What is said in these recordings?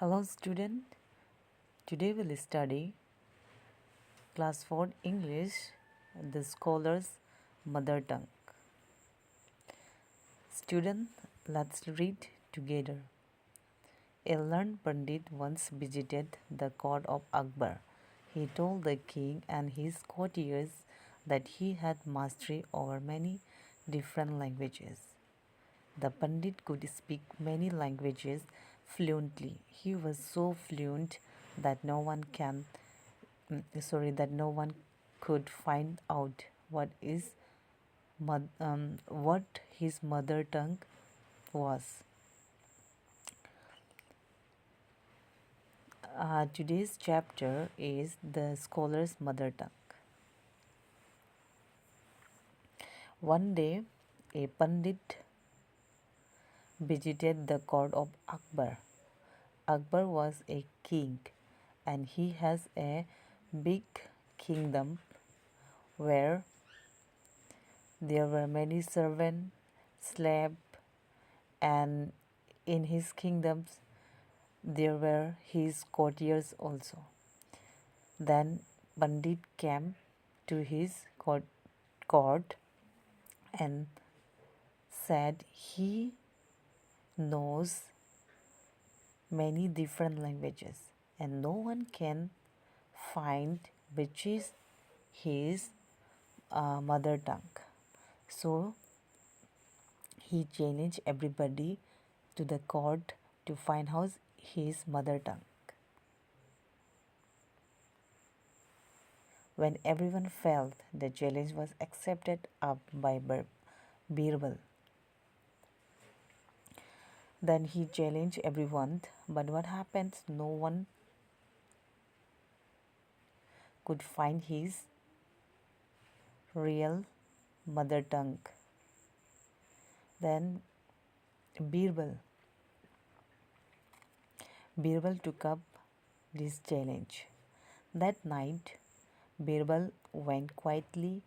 Hello student, today we'll study class 4 English, the scholar's mother tongue. Student, let's read together. A learned Pandit once visited the court of Akbar. He told the king and his courtiers that he had mastery over many different languages. The Pandit could speak many languages fluently. He was so fluent that no one could find out what his mother tongue was. Today's chapter is the scholar's mother tongue. One day, a Pandit visited the court of Akbar. Akbar was a king and he has a big kingdom where there were many servants, slaves, and in his kingdoms there were his courtiers also. Then Pandit came to his court and said he knows many different languages and no one can find which is his mother tongue. So he challenged everybody to the court to find out his mother tongue. When everyone felt the challenge was accepted up by Birbal. Then he challenged everyone, but what happens? No one could find his real mother tongue. Then Birbal took up this challenge. That night, Birbal went quietly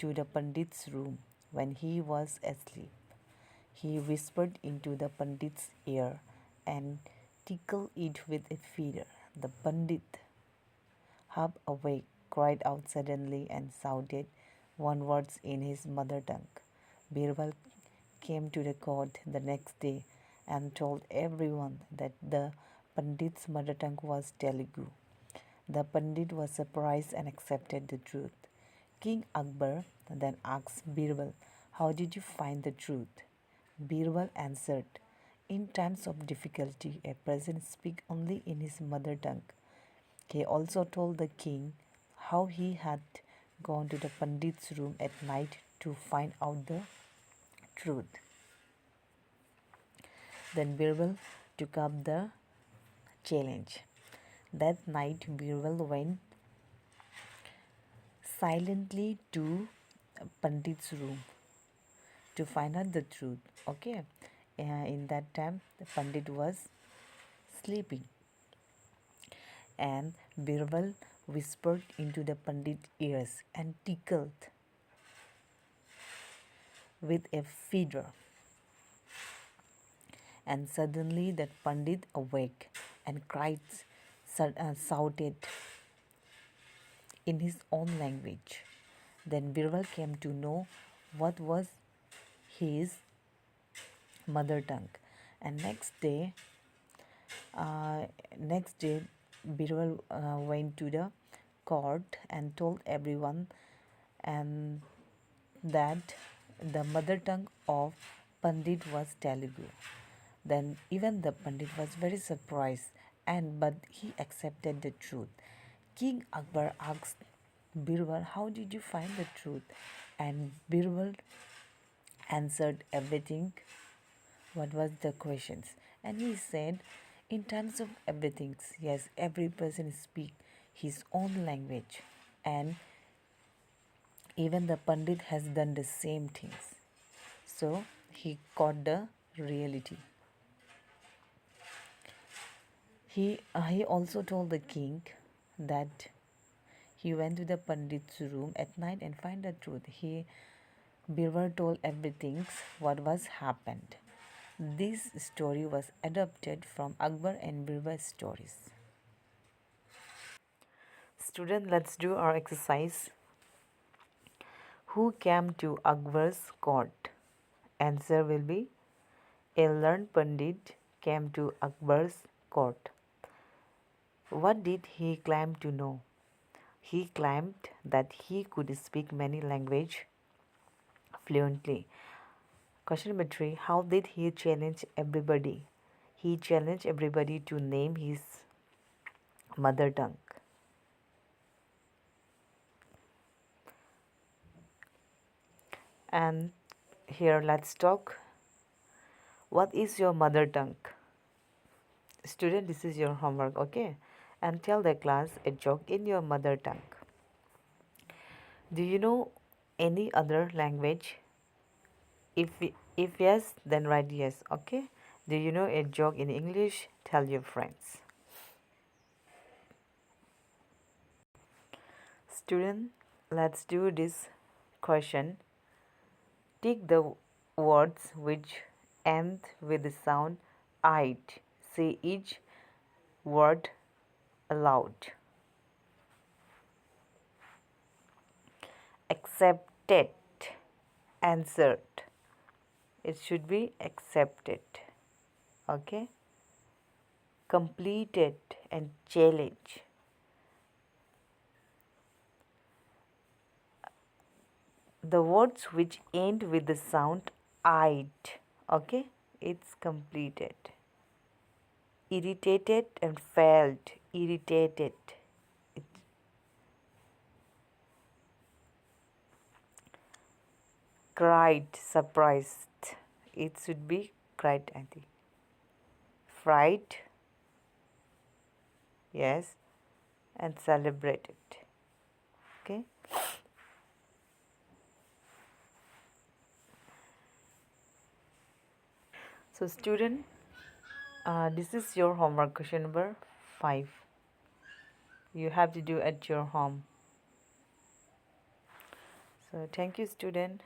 to the Pandit's room when he was asleep. He whispered into the Pandit's ear and tickled it with a feather. The Pandit, half awake, cried out suddenly and shouted one word in his mother tongue. Birbal came to the court the next day and told everyone that the Pandit's mother tongue was Telugu. The Pandit was surprised and accepted the truth. King Akbar then asked Birbal, "How did you find the truth?" Birbal answered, "In times of difficulty, a person speaks only in his mother tongue." He also told the king how he had gone to the Pandit's room at night to find out the truth. Then Birbal took up the challenge. That night, Birbal went silently to Pandit's room to find out the truth. Okay, in that time, the Pandit was sleeping, and Birbal whispered into the Pandit's ears and tickled with a feather. And suddenly that Pandit awake and shouted in his own language. Then Birbal came to know what was his mother tongue. And next day, Birbal went to the court and told everyone and that the mother tongue of Pandit was Telugu. Then even the Pandit was very surprised but he accepted the truth. King Akbar asked Birbal, "How did you find the truth?" And Birbal answered everything. What was the questions? And he said, in terms of everything, yes, every person speak his own language, and even the Pandit has done the same things. So he caught the reality. He also told the king that he went to the Pandit's room at night and find the truth. Birbal told everything what was happened. This story was adapted from Akbar and Birbal's stories. Student, let's do our exercise. Who came to Akbar's court? Answer will be a learned Pandit came to Akbar's court. What did he claim to know? He claimed that he could speak many languages fluently. Question number 3. How did he challenge everybody? He challenged everybody to name his mother tongue. And here let's talk. What is your mother tongue? Student, this is your homework, okay? And tell the class a joke in your mother tongue. Do you know any other language? If yes, then write yes, okay? Do you know a joke in English? Tell your friends. Student, let's do this question. Take the words which end with the sound "id." Say each word aloud. Accepted. Answered. It should be accepted. Okay. Completed and challenge. The words which end with the sound "id." Okay. It's completed. Irritated and felt. Irritated. It, cried. Surprised. It should be cried, I think. Fried. Yes. And celebrated. Okay. So student, this is your homework, question number 5. You have to do at your home. So thank you, student.